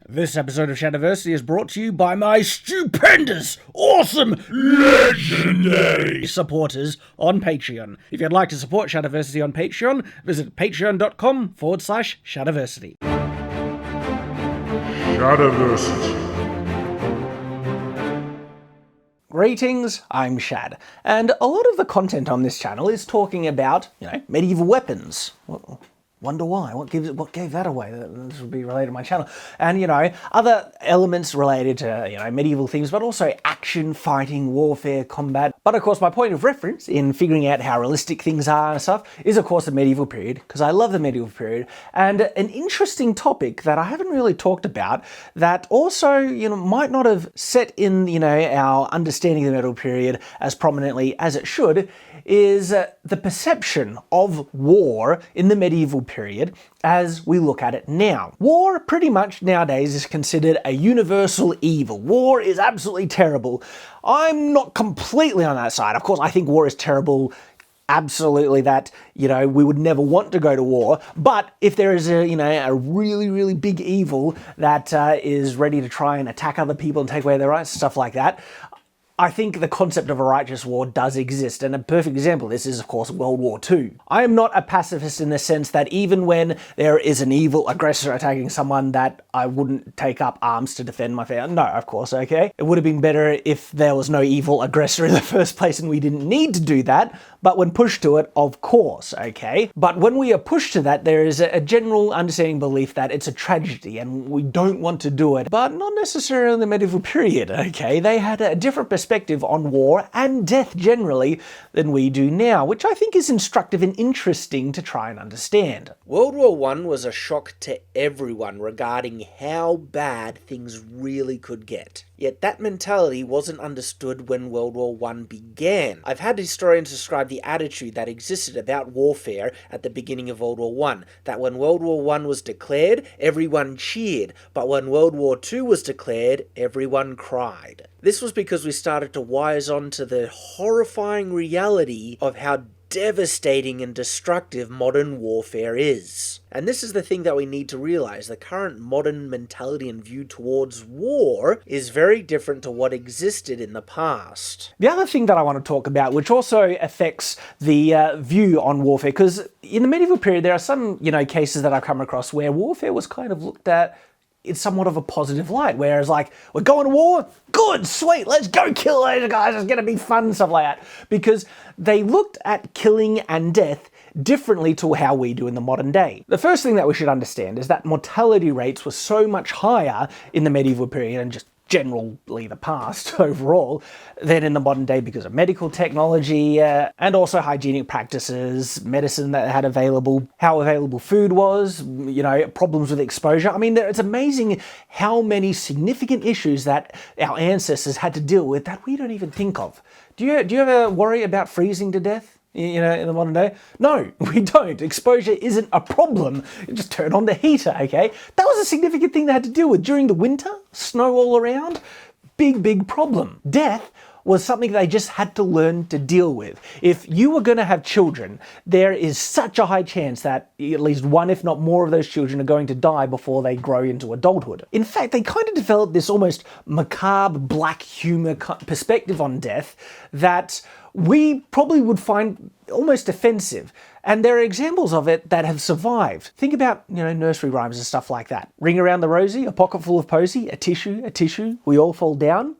This episode of Shadiversity is brought to you by my stupendous, awesome, legendary supporters on Patreon. If you'd like to support Shadiversity on Patreon, visit patreon.com/Shadiversity. Shadiversity. Greetings, I'm Shad, and a lot of the content on this channel is talking about, medieval weapons. Wonder why? What gave that away? This would be related to my channel. And, other elements related to, medieval things, but also action, fighting, warfare, combat. But of course, my point of reference in figuring out how realistic things are and stuff is, of course, the medieval period, because I love the medieval period. And an interesting topic that I haven't really talked about that also, might not have set in, our understanding of the medieval period as prominently as it should, is the perception of war in the medieval period as we look at it now. War pretty much nowadays is considered a universal evil. War is absolutely terrible. I'm not completely on that side. Of course, I think war is terrible. Absolutely that, we would never want to go to war. But if there is a really, really big evil that is ready to try and attack other people and take away their rights, stuff like that, I think the concept of a righteous war does exist, and a perfect example of this is, of course, World War II. I am not a pacifist in the sense that even when there is an evil aggressor attacking someone, that I wouldn't take up arms to defend my family. No, of course, okay? It would have been better if there was no evil aggressor in the first place and we didn't need to do that, but when pushed to it, of course, okay? But when we are pushed to that, there is a general understanding belief that it's a tragedy and we don't want to do it, but not necessarily in the medieval period, okay? They had a different perspective on war and death generally than we do now, which I think is instructive and interesting to try and understand. World War I was a shock to everyone regarding how bad things really could get. Yet that mentality wasn't understood when World War I began. I've had historians describe the attitude that existed about warfare at the beginning of World War I, that when World War I was declared, everyone cheered, but when World War II was declared, everyone cried. This was because we started to wise on to the horrifying reality of how devastating and destructive modern warfare is. And this is the thing that we need to realize. The current modern mentality and view towards war is very different to what existed in the past. The other thing that I want to talk about, which also affects the view on warfare, because in the medieval period there are some, cases that I've come across where warfare was kind of looked at in somewhat of a positive light, whereas we're going to war? Good, sweet, let's go kill those guys, it's gonna be fun, stuff like that. Because they looked at killing and death differently to how we do in the modern day. The first thing that we should understand is that mortality rates were so much higher in the medieval period and just generally the past overall than in the modern day because of medical technology and also hygienic practices, medicine that they had available, how available food was, problems with exposure. I mean, it's amazing how many significant issues that our ancestors had to deal with that we don't even think of. Do you ever worry about freezing to death? In the modern day? No, we don't. Exposure isn't a problem. You just turn on the heater, okay? That was a significant thing they had to deal with during the winter. Snow all around. Big problem. Death was something they just had to learn to deal with. If you were going to have children, there is such a high chance that at least one, if not more, of those children are going to die before they grow into adulthood. In fact, they kind of developed this almost macabre, black humor perspective on death that we probably would find almost offensive. And there are examples of it that have survived. Think about, nursery rhymes and stuff like that. Ring around the rosy, a pocket full of posy, a tissue, we all fall down.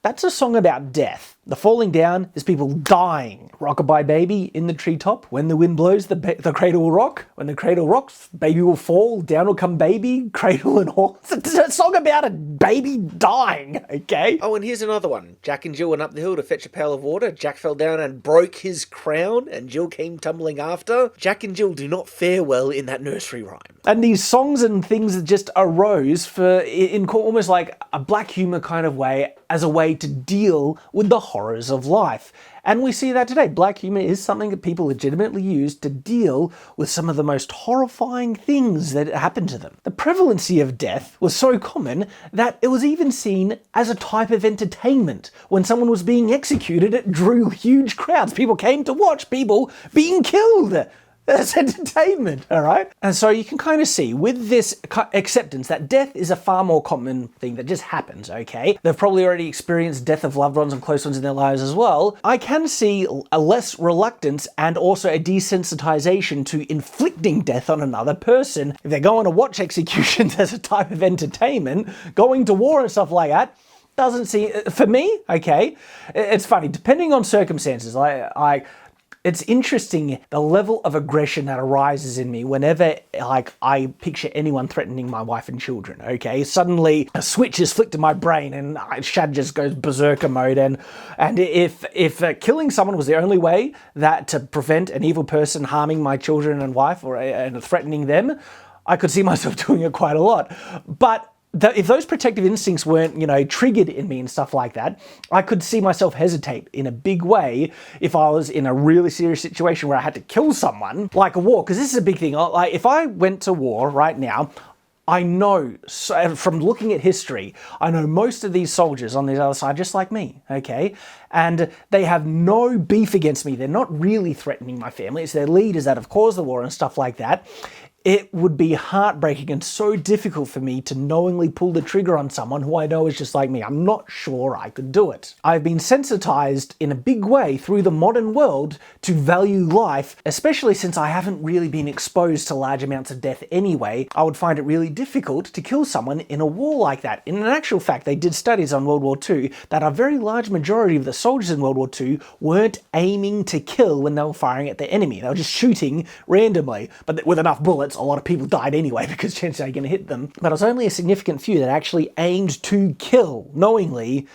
That's a song about death. The falling down is people dying. Rockabye baby in the treetop. When the wind blows, the cradle will rock. When the cradle rocks, baby will fall. Down will come baby, cradle and all. It's a song about a baby dying, okay? Oh, and here's another one. Jack and Jill went up the hill to fetch a pail of water. Jack fell down and broke his crown, and Jill came tumbling after. Jack and Jill do not fare well in that nursery rhyme. And these songs and things that just arose in almost like a black humor kind of way, as a way to deal with the horrors of life. And we see that today. Black humor is something that people legitimately use to deal with some of the most horrifying things that happen to them. The prevalency of death was so common that it was even seen as a type of entertainment. When someone was being executed, it drew huge crowds. People came to watch people being killed. That's entertainment, all right? And so you can kind of see with this acceptance that death is a far more common thing that just happens, okay? They've probably already experienced death of loved ones and close ones in their lives as well. I can see a less reluctance and also a desensitization to inflicting death on another person. If they're going to watch executions as a type of entertainment, going to war and stuff like that, doesn't seem, for me, okay, it's funny, depending on circumstances, it's interesting the level of aggression that arises in me whenever I picture anyone threatening my wife and children, okay? Suddenly a switch is flicked in my brain and Shad just goes berserker mode, and if killing someone was the only way that to prevent an evil person harming my children and wife and threatening them, I could see myself doing it quite a lot. But if those protective instincts weren't, triggered in me and stuff like that, I could see myself hesitate in a big way if I was in a really serious situation where I had to kill someone, like a war, because this is a big thing. Like, if I went to war right now, I know, from looking at history, I know most of these soldiers on the other side just like me, okay? And they have no beef against me. They're not really threatening my family. It's their leaders that have caused the war and stuff like that. It would be heartbreaking and so difficult for me to knowingly pull the trigger on someone who I know is just like me. I'm not sure I could do it. I've been sensitized in a big way through the modern world to value life, especially since I haven't really been exposed to large amounts of death anyway. I would find it really difficult to kill someone in a war like that. In actual fact, they did studies on World War II that a very large majority of the soldiers in World War II weren't aiming to kill when they were firing at the enemy. They were just shooting randomly, but with enough bullets, a lot of people died anyway because chances are you're going to hit them. But it was only a significant few that actually aimed to kill knowingly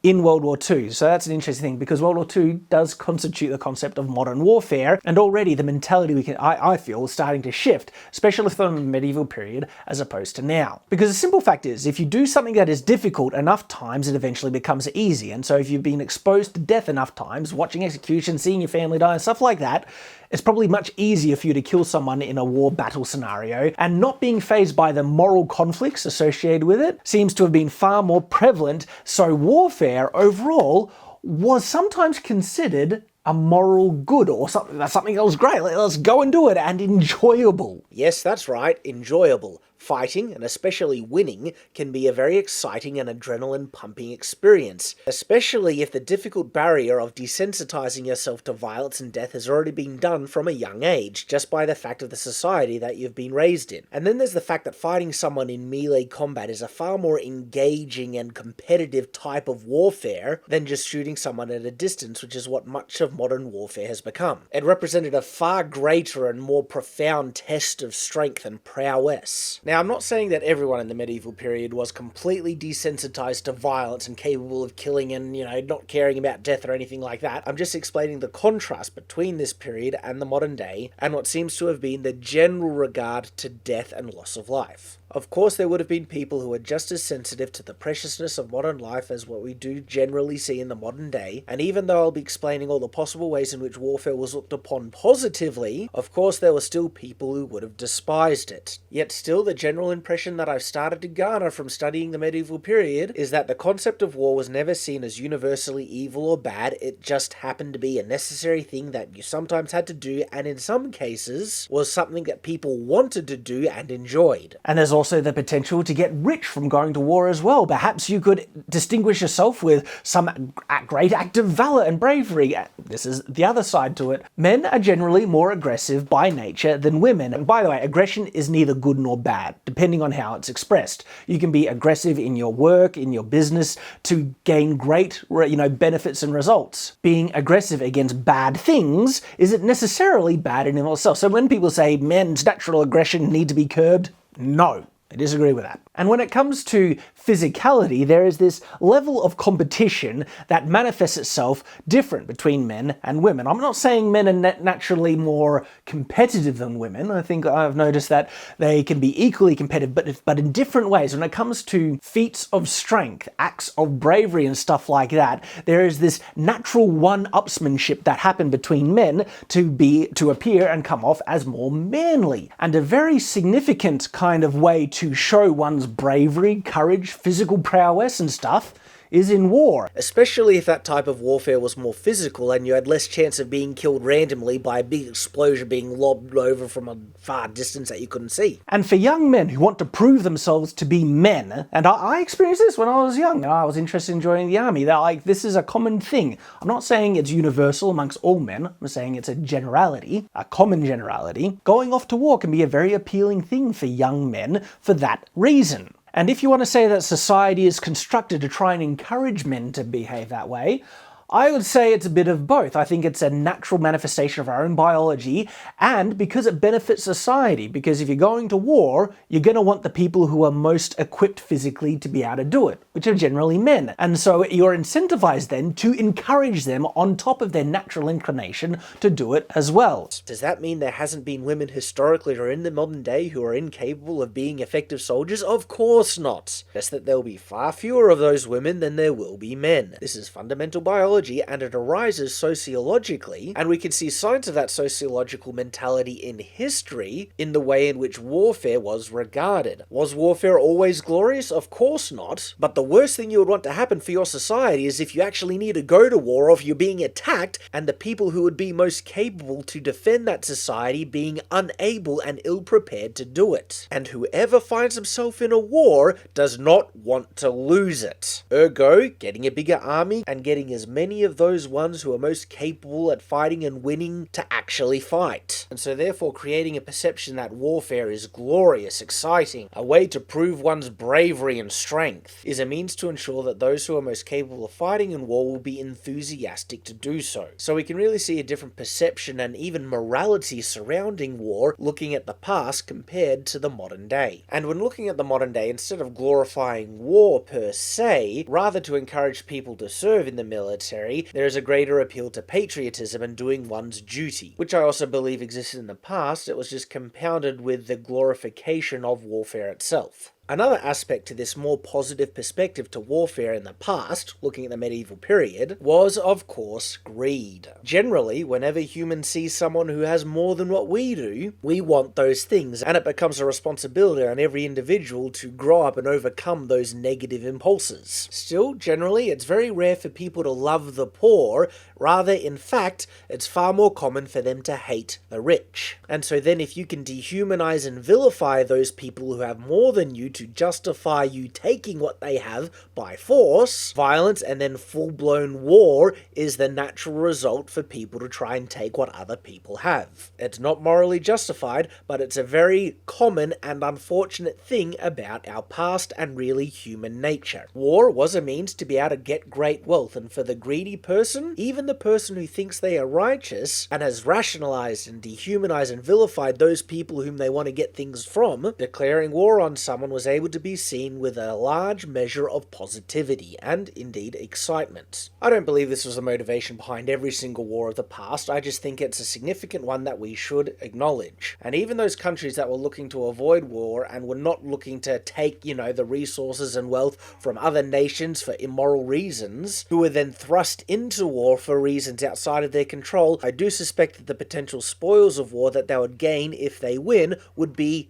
in World War II. So that's an interesting thing because World War II does constitute the concept of modern warfare, and already the mentality I feel is starting to shift, especially from the medieval period as opposed to now. Because the simple fact is, if you do something that is difficult enough times, it eventually becomes easy. And so if you've been exposed to death enough times, watching execution, seeing your family die, and stuff like that, it's probably much easier for you to kill someone in a war battle scenario, and not being fazed by the moral conflicts associated with it seems to have been far more prevalent. So warfare overall was sometimes considered a moral good or something that was great. Let's go and do it, and enjoyable. Yes, that's right, enjoyable. Fighting, and especially winning, can be a very exciting and adrenaline-pumping experience, especially if the difficult barrier of desensitizing yourself to violence and death has already been done from a young age, just by the fact of the society that you've been raised in. And then there's the fact that fighting someone in melee combat is a far more engaging and competitive type of warfare than just shooting someone at a distance, which is what much of modern warfare has become. It represented a far greater and more profound test of strength and prowess. Now, I'm not saying that everyone in the medieval period was completely desensitized to violence and capable of killing and, not caring about death or anything like that. I'm just explaining the contrast between this period and the modern day, and what seems to have been the general regard to death and loss of life. Of course, there would have been people who were just as sensitive to the preciousness of modern life as what we do generally see in the modern day, and even though I'll be explaining all the possible ways in which warfare was looked upon positively, of course there were still people who would have despised it. Yet still, the general impression that I've started to garner from studying the medieval period is that the concept of war was never seen as universally evil or bad. It just happened to be a necessary thing that you sometimes had to do, and in some cases was something that people wanted to do and enjoyed. And there's also the potential to get rich from going to war as well. Perhaps you could distinguish yourself with some great act of valor and bravery. This is the other side to it. Men are generally more aggressive by nature than women. And by the way, aggression is neither good nor bad, depending on how it's expressed. You can be aggressive in your work, in your business, to gain great, benefits and results. Being aggressive against bad things isn't necessarily bad in itself. So when people say men's natural aggression need to be curbed, no. I disagree with that. And when it comes to physicality, there is this level of competition that manifests itself different between men and women. I'm not saying men are naturally more competitive than women. I think I've noticed that they can be equally competitive, but in different ways. When it comes to feats of strength, acts of bravery and stuff like that, there is this natural one-upsmanship that happened between men to appear and come off as more manly. And a very significant kind of way to show one's bravery, courage, physical prowess and stuff is in war. Especially if that type of warfare was more physical and you had less chance of being killed randomly by a big explosion being lobbed over from a far distance that you couldn't see. And for young men who want to prove themselves to be men, and I experienced this when I was young, and I was interested in joining the army, that like this is a common thing. I'm not saying it's universal amongst all men, I'm saying it's a generality, a common generality. Going off to war can be a very appealing thing for young men for that reason. And if you want to say that society is constructed to try and encourage men to behave that way, I would say it's a bit of both. I think it's a natural manifestation of our own biology, and because it benefits society. Because if you're going to war, you're going to want the people who are most equipped physically to be able to do it, which are generally men. And so you're incentivized then to encourage them on top of their natural inclination to do it as well. Does that mean there hasn't been women historically or in the modern day who are incapable of being effective soldiers? Of course not. Just that there'll be far fewer of those women than there will be men. This is fundamental biology, and it arises sociologically, and we can see signs of that sociological mentality in history in the way in which warfare was regarded. Was warfare always glorious? Of course not. But the worst thing you would want to happen for your society is if you actually need to go to war, or if you're being attacked, and the people who would be most capable to defend that society being unable and ill-prepared to do it. And whoever finds himself in a war does not want to lose it. Ergo, getting a bigger army and getting as many of those ones who are most capable at fighting and winning to actually fight. And so therefore creating a perception that warfare is glorious, exciting, a way to prove one's bravery and strength, is a means to ensure that those who are most capable of fighting in war will be enthusiastic to do so. So we can really see a different perception and even morality surrounding war looking at the past compared to the modern day. And when looking at the modern day, instead of glorifying war per se, rather to encourage people to serve in the military, there is a greater appeal to patriotism and doing one's duty, which I also believe existed in the past. It was just compounded with the glorification of warfare itself. Another aspect to this more positive perspective to warfare in the past, looking at the medieval period, was of course greed. Generally, whenever humans see someone who has more than what we do, we want those things, and it becomes a responsibility on every individual to grow up and overcome those negative impulses. Still, generally, it's very rare for people to love the poor. Rather, in fact, it's far more common for them to hate the rich. And so then if you can dehumanize and vilify those people who have more than you to justify you taking what they have by force, violence and then full-blown war is the natural result for people to try and take what other people have. It's not morally justified, but it's a very common and unfortunate thing about our past and really human nature. War was a means to be able to get great wealth, and for the greedy person, even the person who thinks they are righteous and has rationalized and dehumanized and vilified those people whom they want to get things from, declaring war on someone was able to be seen with a large measure of positivity and indeed excitement. I don't believe this was the motivation behind every single war of the past. I just think it's a significant one that we should acknowledge. And even those countries that were looking to avoid war and were not looking to take, the resources and wealth from other nations for immoral reasons, who were then thrust into war for reasons outside of their control, I do suspect that the potential spoils of war that they would gain if they win would be,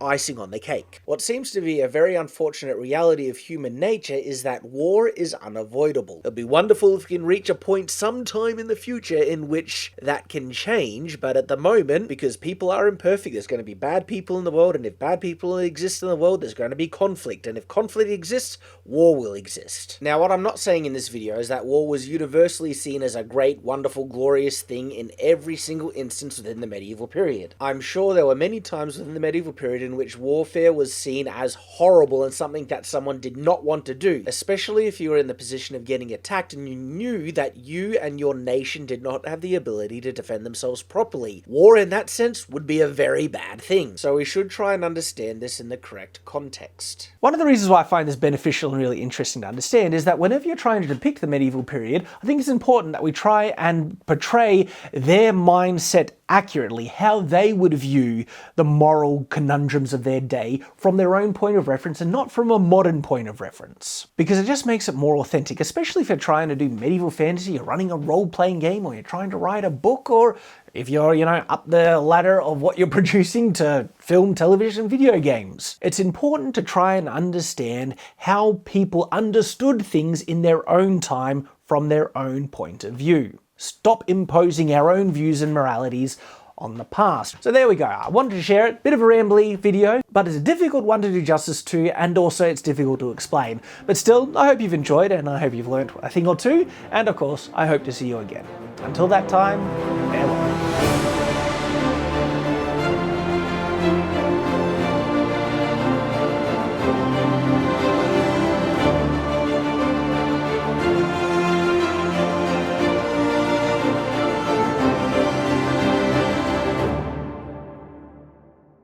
icing on the cake. What seems to be a very unfortunate reality of human nature is that war is unavoidable. It'll be wonderful if we can reach a point sometime in the future in which that can change, but at the moment, because people are imperfect, there's going to be bad people in the world, and if bad people exist in the world, there's going to be conflict, and if conflict exists, war will exist. Now, what I'm not saying in this video is that war was universally seen as a great, wonderful, glorious thing in every single instance within the medieval period. I'm sure there were many times within the medieval period in which warfare was seen as horrible and something that someone did not want to do, especially if you were in the position of getting attacked and you knew that you and your nation did not have the ability to defend themselves properly. War in that sense would be a very bad thing, so we should try and understand this in the correct context. One of the reasons why I find this beneficial and really interesting to understand is that whenever you're trying to depict the medieval period, I think it's important that we try and portray their mindset accurately, how they would view the moral conundrums of their day from their own point of reference and not from a modern point of reference. Because it just makes it more authentic, especially if you're trying to do medieval fantasy, you're running a role-playing game, or you're trying to write a book, or if you're, up the ladder of what you're producing to film, television, video games. It's important to try and understand how people understood things in their own time from their own point of view. Stop imposing our own views and moralities on the past. So there we go. I wanted to share it. Bit of a rambly video, but it's a difficult one to do justice to, and also it's difficult to explain. But still, I hope you've enjoyed and I hope you've learned a thing or two, and of course, I hope to see you again. Until that time, farewell.